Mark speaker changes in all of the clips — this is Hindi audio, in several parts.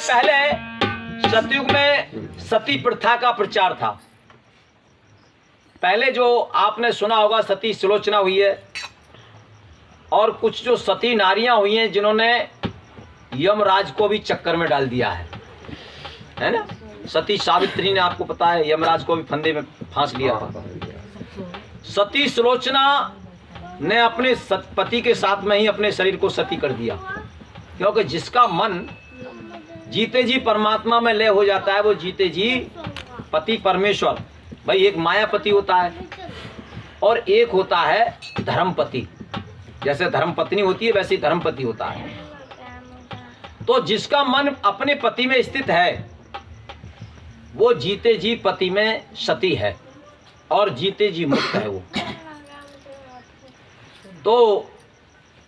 Speaker 1: पहले सतयुग में सती प्रथा का प्रचार था। पहले जो आपने सुना होगा सती सुलोचना हुई है, और कुछ जो सती नारियां हुई हैं जिन्होंने यमराज को भी चक्कर में डाल दिया है ना। सती सावित्री ने, आपको पता है, यमराज को भी फंदे में फांस लिया था। सती सुलोचना ने अपने पति के साथ में ही अपने शरीर को सती कर दिया, क्योंकि जिसका मन जीते जी परमात्मा में लय हो जाता है, वो जीते जी पति परमेश्वर, भाई एक मायापति होता है और एक होता है धर्मपति। जैसे धर्मपत्नी होती है वैसे ही धर्मपति होता है। तो जिसका मन अपने पति में स्थित है वो जीते जी पति में सती है और जीते जी मुक्त है वो। तो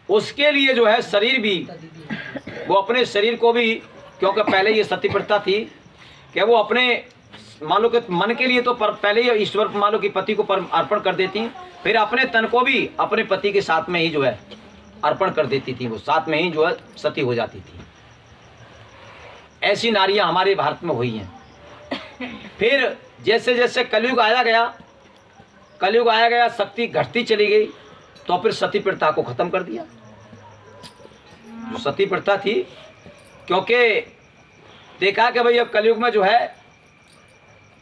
Speaker 1: उसके लिए जो है शरीर भी, वो अपने शरीर को भी, क्योंकि पहले ये सती प्रथा थी कि वो अपने मान लो कि मन के लिए तो पहले ही ईश्वर मान लो कि पति को अर्पण कर देती, फिर अपने तन को भी अपने पति के साथ में ही जो है अर्पण कर देती थी, वो साथ में ही जो है सती हो जाती थी। ऐसी नारियां हमारे भारत में हुई हैं। फिर जैसे जैसे कलयुग आया गया, शक्ति घटती चली गई, तो फिर सती प्रथा को खत्म कर दिया। जो सती प्रथा थी, क्योंकि देखा कि भाई अब कलयुग में जो है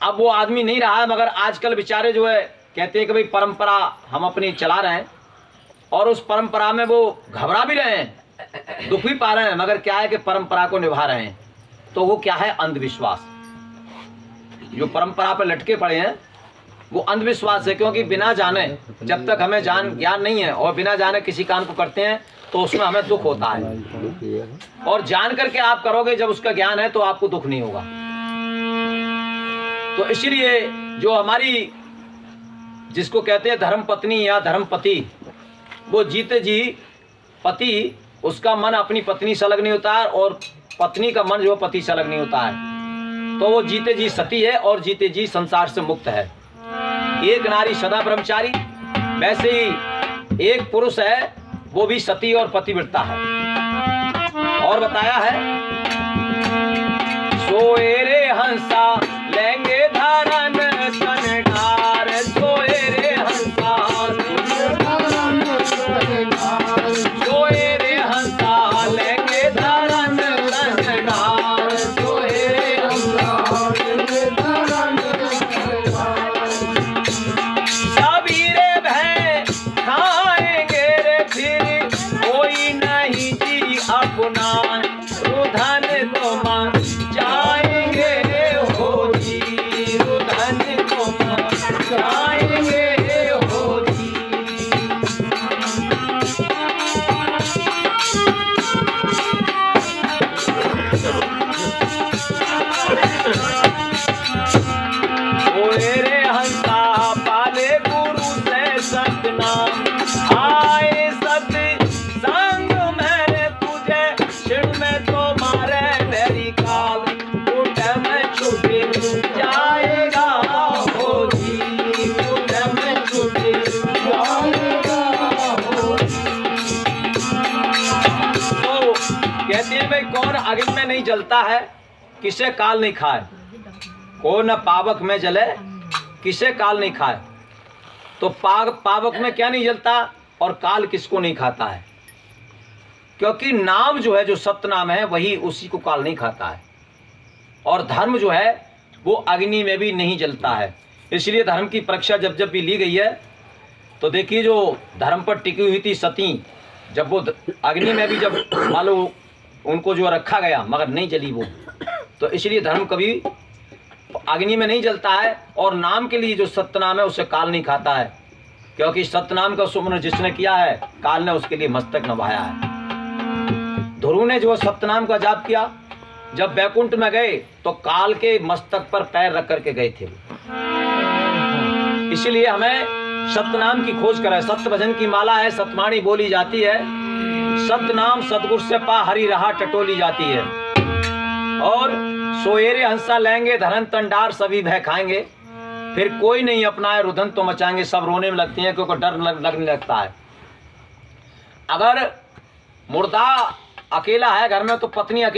Speaker 1: अब वो आदमी नहीं रहा है, मगर आजकल बेचारे जो है कहते हैं कि भाई परंपरा हम अपनी चला रहे हैं, और उस परंपरा में वो घबरा भी रहे हैं, दुख भी पा रहे हैं, मगर क्या है कि परंपरा को निभा रहे हैं। तो वो क्या है? अंधविश्वास। जो परंपरा पर लटके पड़े हैं वो अंधविश्वास है, क्योंकि बिना जाने, जब तक हमें ज्ञान नहीं है और बिना जाने किसी काम को करते हैं तो उसमें हमें दुख होता है, और जान करके आप करोगे जब उसका ज्ञान है तो आपको दुख नहीं होगा। तो इसलिए जो हमारी जिसको कहते हैं धर्मपत्नी या धर्मपति, वो जीते जी पति, उसका मन अपनी पत्नी से अलग नहीं होता है और पत्नी का मन जो पति से अलग नहीं होता है, तो वो जीते जी सती है और जीते जी संसार से मुक्त है। एक नारी सदा ब्रह्मचारी, वैसे ही एक पुरुष है वो भी सती और पतिव्रता है। और बताया है, सोए रे हंसा लेंगे धारण तनकार, सोए रे हंसा, सोए रे हंसा लेंगे धारण तनकार, सोए रे हंसा सभी रे भय खाएंगे रे, फिर कोई नहीं जी अपना, रुधन तो मां जाएंगे हो जी, रुधन तो मां जाएंगे हो जी। ओए रे हंसा पाले गुरु से सतनाम, आए सत संग मैंने तुझे, छिड़ में तो मारे मेरी काल, उठ में छुट जाएगा हो जी, उठ में छुट जाएगा हो जी। तो कहते हैं भाई कौन अग्नि में नहीं जलता है किसे काल नहीं खाए, कौन न पावक में जले किसे काल नहीं खाए। तो पावक में क्या नहीं जलता और काल किसको नहीं खाता है? क्योंकि नाम जो है, जो सत्य नाम है, वही उसी को काल नहीं खाता है। और धर्म जो है वो अग्नि में भी नहीं जलता है। इसलिए धर्म की परीक्षा जब जब भी ली गई है, तो देखिए जो धर्म पर टिकी हुई थी सती, जब वो अग्नि में भी जब मान लो उनको जो रखा गया मगर नहीं जली वो, तो इसलिए धर्म कभी अग्नि में नहीं जलता है। और नाम के लिए जो सत्य नाम है उसे काल नहीं खाता है, क्योंकि सत्य नाम का सुमरन जिसने किया है काल ने उसके लिए मस्तक नभाया है। ध्रुव ने जो सत्य नाम का जाप किया, जब बैकुंठ में गए तो काल के मस्तक पर पैर रख करके गए थे। इसलिए हमें सत्य नाम की खोज करें। सत्य भजन की माला है, सतवाणी बोली जाती है, सत्य नाम सतगुर से पा हरि रहा टटोली जाती है। और सोएरे हंसा लेंगे धरन तंडार, सभी भय खाएंगे, फिर कोई नहीं अपनाए रुदन तो मचाएंगे। सब रोने में लगती हैं क्योंकि डर लगने लगता है। अगर मुर्दा अकेला है घर में तो पत्नी अकेली